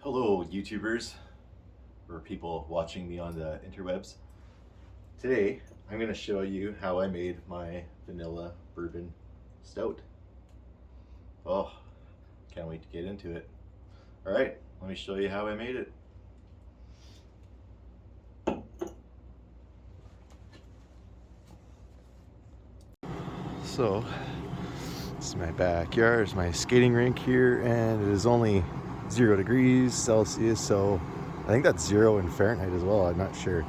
Hello, YouTubers, or people watching me on the interwebs. Today, I'm going to show you how I made my vanilla bourbon stout. Oh, can't wait to get into it. All right, let me show you how I made it. So, this is my backyard. It's my skating rink here, and it is only 0 degrees Celsius, so I think that's 0 in Fahrenheit as well. I'm not sure,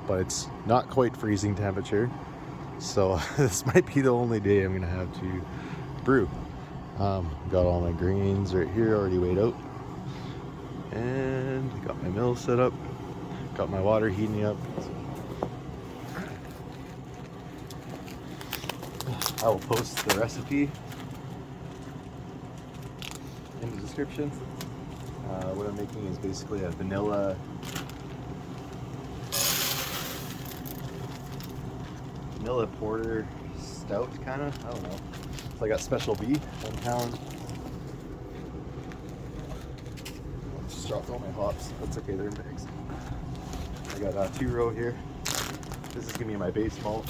but it's not quite freezing temperature. So this might be the only day I'm gonna have to brew. Got all my grains right here already weighed out, and got my mill set up. Got my water heating up. I will post the recipe in the description. What I'm making is basically a vanilla porter stout, kind of. I don't know. So I got Special B, 1 pound. I just dropped all my hops. That's okay, they're in bags. I got 2-row here. This is gonna be my base malt.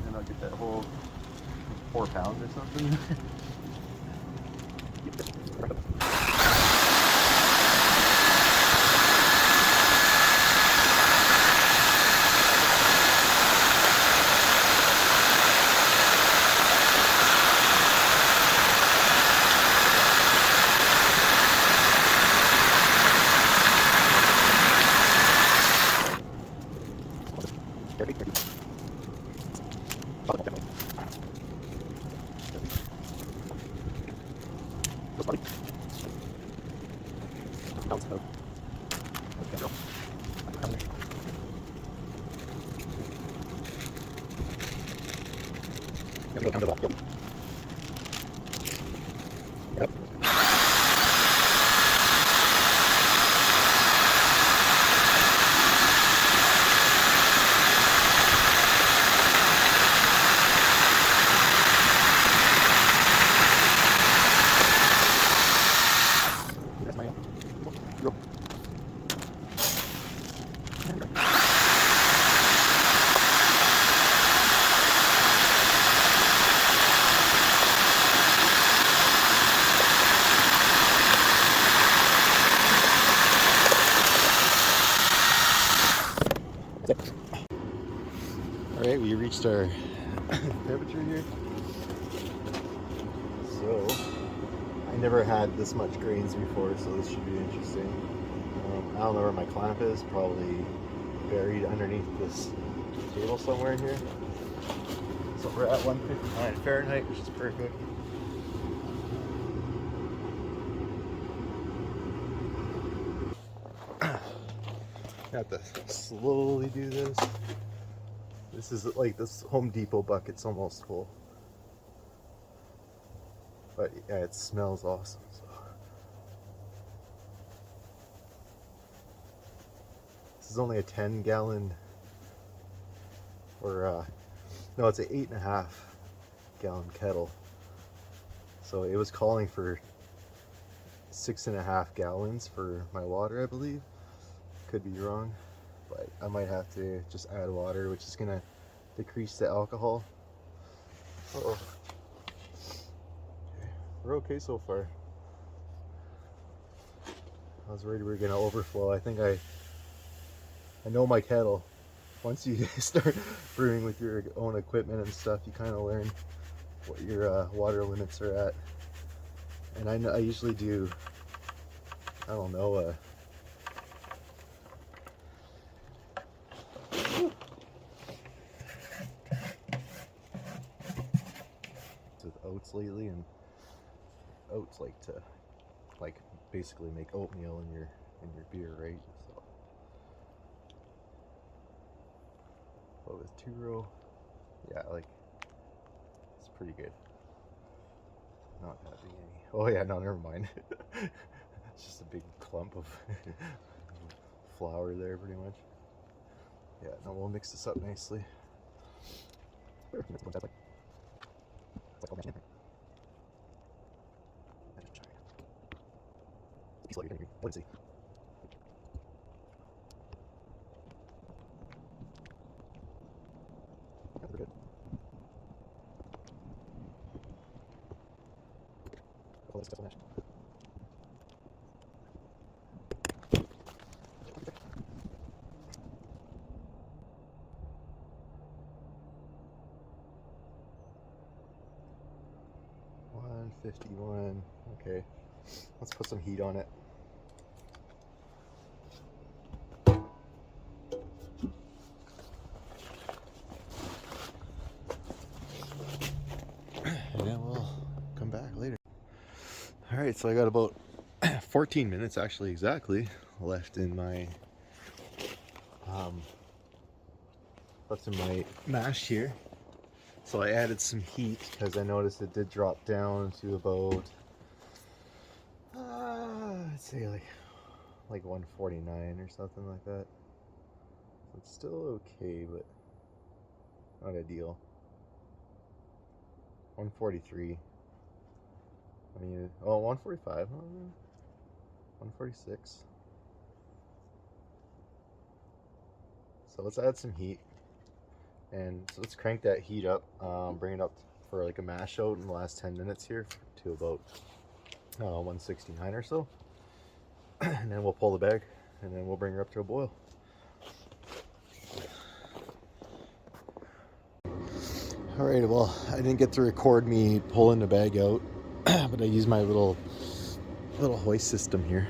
And I'll get that whole 4 pounds or something. Yep. Alright, we reached our temperature here. So, I never had this much grains before, so this should be interesting. I don't know where my clamp is, probably buried underneath this table somewhere in here. So we're at 159 Fahrenheit, which is perfect. I have to slowly do this. This is like this Home Depot bucket's almost full. But yeah, it smells awesome. So. This is only a 10-gallon, or no, it's an 8.5 gallon kettle. So it was calling for 6.5 gallons for my water, I believe. Could be wrong, but I might have to just add water, which is gonna decrease the alcohol. Uh-oh. Okay. We're okay so far. I was worried we were gonna overflow. I think I know my kettle. Once you start brewing with your own equipment and stuff, you kind of learn what your water limits are at. And I usually do, I don't know, with oats lately, and oats like to basically make oatmeal in your beer, right? So, but with 2-row, yeah, like it's pretty good. Not having any. Oh yeah, no, never mind. It's just a big clump of flour there, pretty much. Yeah, no, we'll mix this up nicely. Let's see. We're good. Oh, let's mash. 151. Okay, let's put some heat on it. And then we'll come back later. All right, so I got about 14 minutes actually exactly left in my mash here. So I added some heat because I noticed it did drop down to about let's say like 149 or something like that. So it's still okay, but not ideal. 143. I mean, oh, 145. 146. So let's add some heat. And so let's crank that heat up, bring it up for like a mash out in the last 10 minutes here to about 169 or so. And then we'll pull the bag and then we'll bring her up to a boil. Alright, well, I didn't get to record me pulling the bag out, but I used my little hoist system here.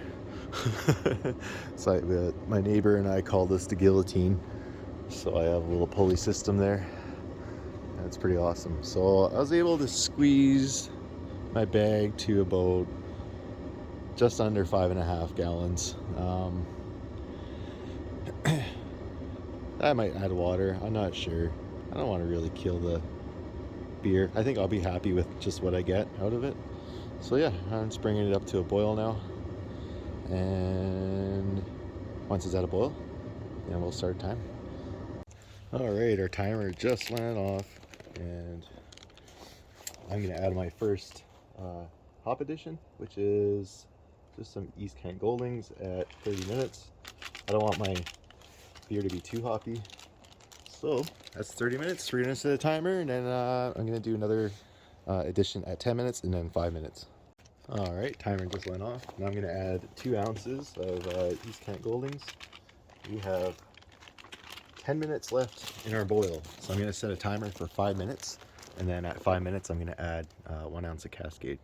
So my neighbor and I call this the guillotine. So I have a little pulley system there. That's pretty awesome. So I was able to squeeze my bag to about just under 5.5 gallons. I might add water, I'm not sure. I don't want to really kill the beer. I think I'll be happy with just what I get out of it. So yeah, I'm just bringing it up to a boil now. And once it's at a boil, then we'll start time. Alright, our timer just went off, and I'm going to add my first hop addition, which is just some East Kent Goldings at 30 minutes. I don't want my beer to be too hoppy. So that's 30 minutes, 3 minutes to the timer, and then I'm going to do another addition at 10 minutes and then 5 minutes. Alright, timer just went off. Now I'm going to add 2 ounces of East Kent Goldings. We have 10 minutes left in our boil, so I'm going to set a timer for 5 minutes, and then at 5 minutes I'm going to add 1 ounce of Cascade.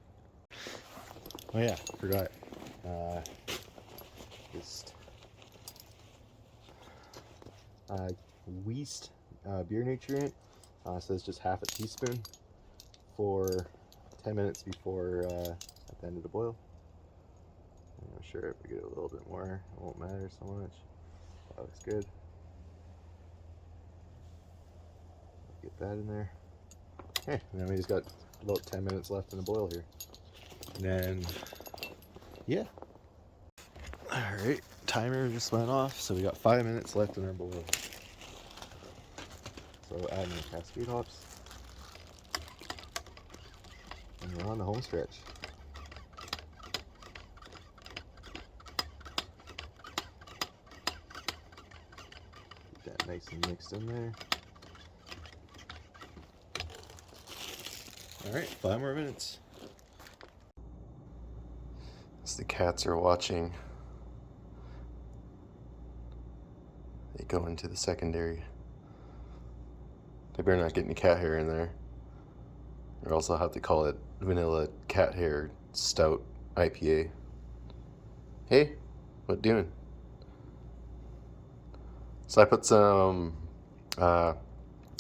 Oh yeah, forgot. Just Yeast beer nutrient, so it's just half a teaspoon for 10 minutes before at the end of the boil. I'm sure if we get a little bit more, it won't matter so much. That looks good. Get that in there. Okay, and then we just got about 10 minutes left in the boil here. And then, yeah. Alright, timer just went off, so we got 5 minutes left in our boil. So adding the Cascade hops. And we're on the home stretch. Get that nice and mixed in there. Alright, 5 more minutes. As the cats are watching, they go into the secondary. They better not get any cat hair in there, or else I'll have to call it vanilla cat hair stout IPA. Hey, what doing? So I put some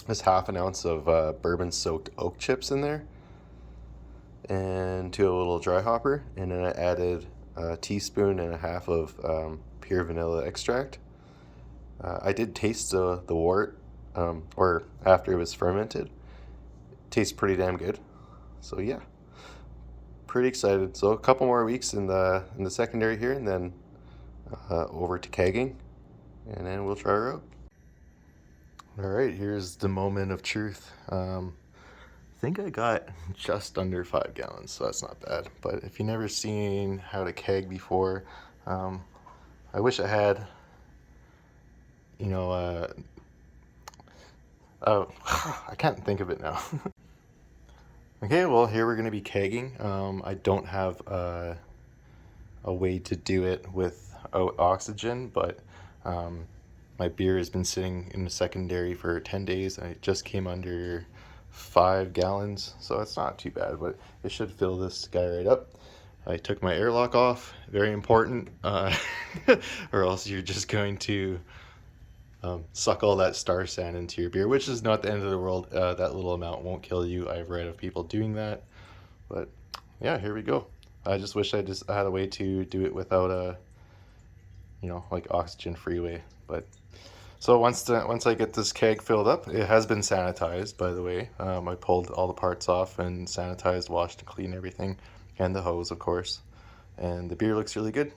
just half an ounce of bourbon soaked oak chips in there, and to a little dry hopper, and then I added a teaspoon and a half of pure vanilla extract. I did taste the wort, or after it was fermented. It tastes pretty damn good. So yeah, pretty excited. So a couple more weeks in the secondary here, and then over to kegging, and then we'll try her out. All right, here's the moment of truth. think I got just under 5 gallons, so that's not bad. But if you've never seen how to keg before, I wish I had, you know, oh, I can't think of it now. Okay, well, here we're going to be kegging. I don't have a way to do it without oxygen, but my beer has been sitting in the secondary for 10 days. I just came under 5 gallons, so it's not too bad, but it should fill this guy right up. I took my airlock off, very important, or else you're just going to suck all that star sand into your beer, which is not the end of the world. That little amount won't kill you. I've read of people doing that, but yeah, here we go. I just wish I just had a way to do it without a, like oxygen free way. But so once I get this keg filled up, it has been sanitized, by the way. I pulled all the parts off and sanitized, washed and cleaned everything, and the hose, of course. And the beer looks really good.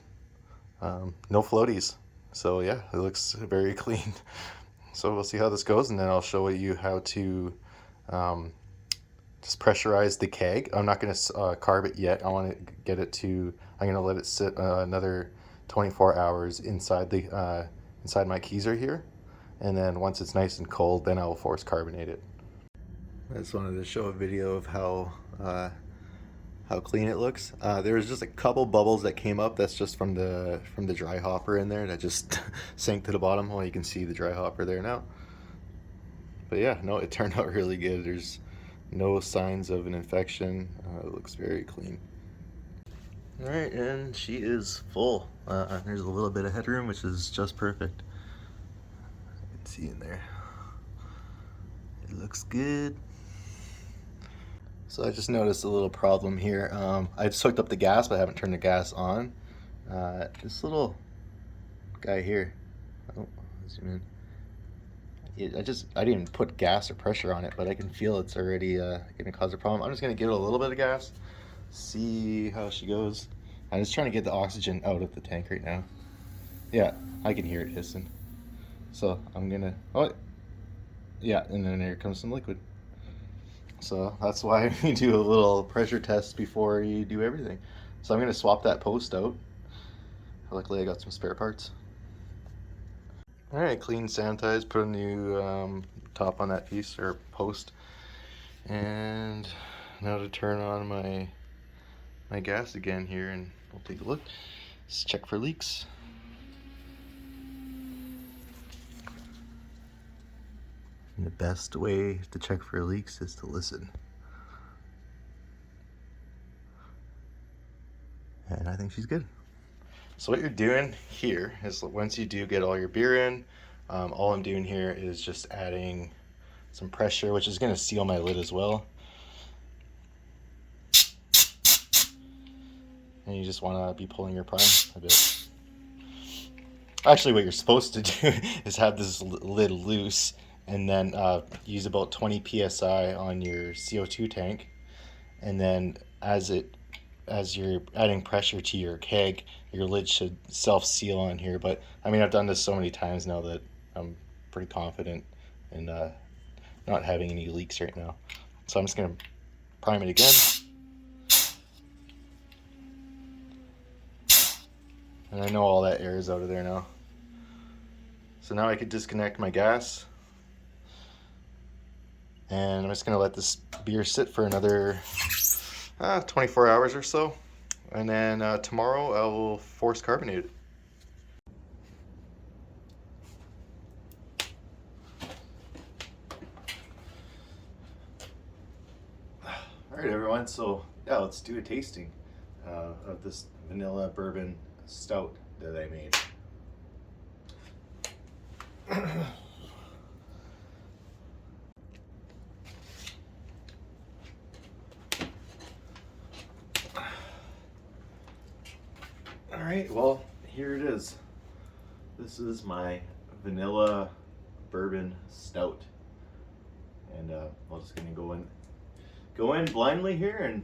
No floaties. So yeah, it looks very clean. So we'll see how this goes, and then I'll show you how to just pressurize the keg. I'm not going to carb it yet. I want to get it to, I'm going to let it sit another 24 hours inside my keezer here. And then once it's nice and cold, then I will force carbonate it. I just wanted to show a video of how clean it looks. There was just a couple bubbles that came up. That's just from the dry hopper in there that just sank to the bottom. Well, you can see the dry hopper there now. But yeah, no, it turned out really good. There's no signs of an infection. It looks very clean. All right, and she is full. There's a little bit of headroom, which is just perfect. You can see in there. It looks good. So I just noticed a little problem here. I just hooked up the gas, but I haven't turned the gas on. This little guy here. Oh, zoom in. I didn't even put gas or pressure on it, but I can feel it's already gonna cause a problem. I'm just gonna give it a little bit of gas, see how she goes. I'm just trying to get the oxygen out of the tank right now. Yeah, I can hear it hissing. So I'm gonna, oh, yeah, and then here comes some liquid. So that's why you do a little pressure test before you do everything. So I'm gonna swap that post out. Luckily I got some spare parts. All right, clean, sanitized, put a new top on that piece or post. And now to turn on my gas again here, and we'll take a look. Let's check for leaks. And the best way to check for leaks is to listen. And I think she's good. So what you're doing here is once you do get all your beer in, all I'm doing here is just adding some pressure, which is going to seal my lid as well. And you just want to be pulling your prime a bit. Actually, what you're supposed to do is have this lid loose and then use about 20 psi on your CO2 tank, and then as you're adding pressure to your keg, your lid should self-seal on here. But I mean, I've done this so many times now that I'm pretty confident in not having any leaks right now. So I'm just gonna prime it again. And I know all that air is out of there now. So now I could disconnect my gas. And I'm just gonna let this beer sit for another 24 hours or so. And then tomorrow I will force carbonate it. All right, everyone, so yeah, let's do a tasting of this vanilla bourbon stout that I made. All right, well, here it is. This is my vanilla bourbon stout, and I'm just gonna go in blindly here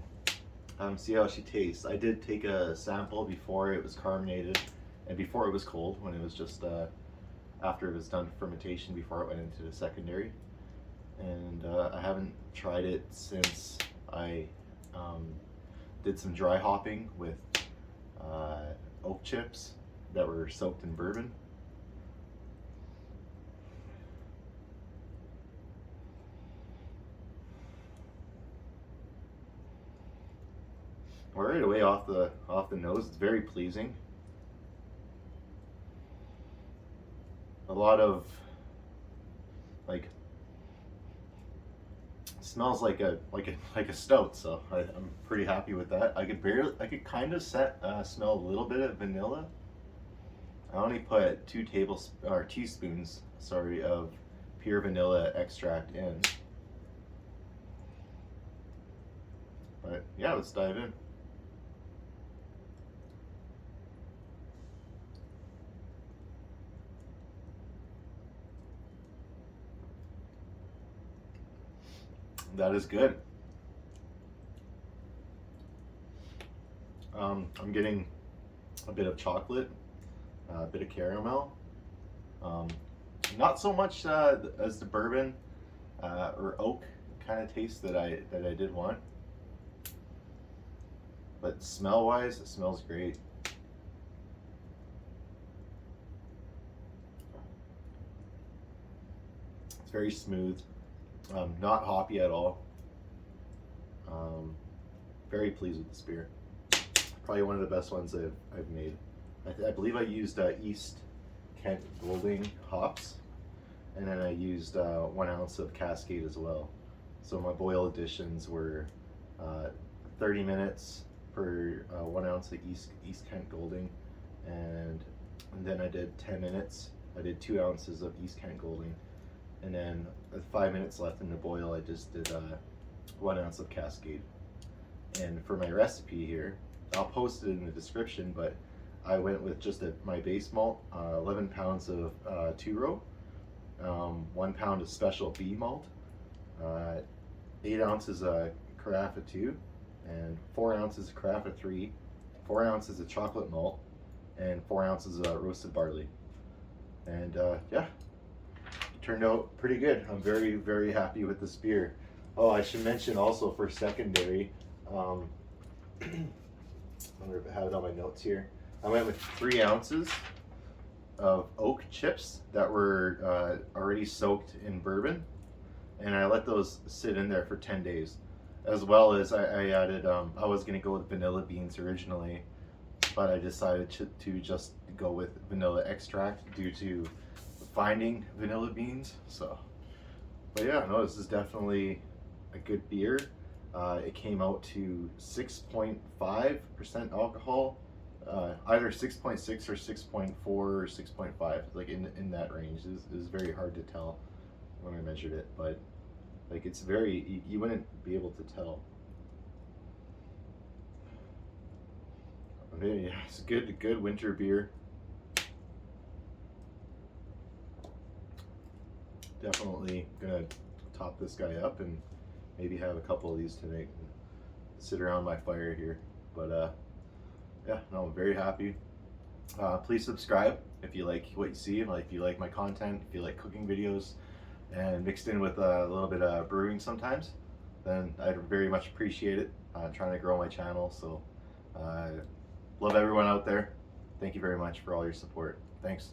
and see how she tastes. I did take a sample before it was carbonated and before it was cold, when it was just after it was done fermentation, before it went into the secondary. and I haven't tried it since I did some dry hopping with oak chips that were soaked in bourbon. Right away off the nose, it's very pleasing. A lot of like smells like a stout, so I'm pretty happy with that. I could kind of smell a little bit of vanilla. I only put 2 teaspoons, sorry, of pure vanilla extract in. But yeah, let's dive in. That is good. I'm getting a bit of chocolate, a bit of caramel. Not so much as the bourbon or oak kind of taste that I did want, but smell-wise, it smells great. It's very smooth. Not hoppy at all. Very pleased with this beer. Probably one of the best ones I've made. I believe I used East Kent Golding hops, and then I used 1 ounce of Cascade as well. So my boil additions were 30 minutes for 1 ounce of East Kent Golding, and then I did 10 minutes. I did 2 ounces of East Kent Golding. And then with 5 minutes left in the boil, I just did 1 ounce of Cascade. And for my recipe here, I'll post it in the description, but I went with just my base malt, 11 pounds of 2-row, 1 pound of special B malt, 8 ounces of Carafa II, and 4 ounces of Carafa III, 4 ounces of chocolate malt, and 4 ounces of roasted barley. And yeah, turned out pretty good. I'm very, very happy with this beer. Oh, I should mention also for secondary, I wonder if I have it on my notes here. I went with 3 ounces of oak chips that were already soaked in bourbon, and I let those sit in there for 10 days. As well as I added, I was going to go with vanilla beans originally, but I decided to just go with vanilla extract due to finding vanilla beans. So, but yeah, no, this is definitely a good beer. It came out to 6.5% alcohol, either 6.6 or 6.4 or 6.5, like in that range. It is very hard to tell when I measured it, but like it's very, you wouldn't be able to tell. But yeah, it's a good winter beer. Definitely gonna top this guy up and maybe have a couple of these tonight and sit around my fire here. But yeah, no, I'm very happy. Please subscribe if you like what you see, like if you like my content, if you like cooking videos and mixed in with a little bit of brewing sometimes, then I'd very much appreciate it. I'm trying to grow my channel, so love everyone out there. Thank you very much for all your support. Thanks.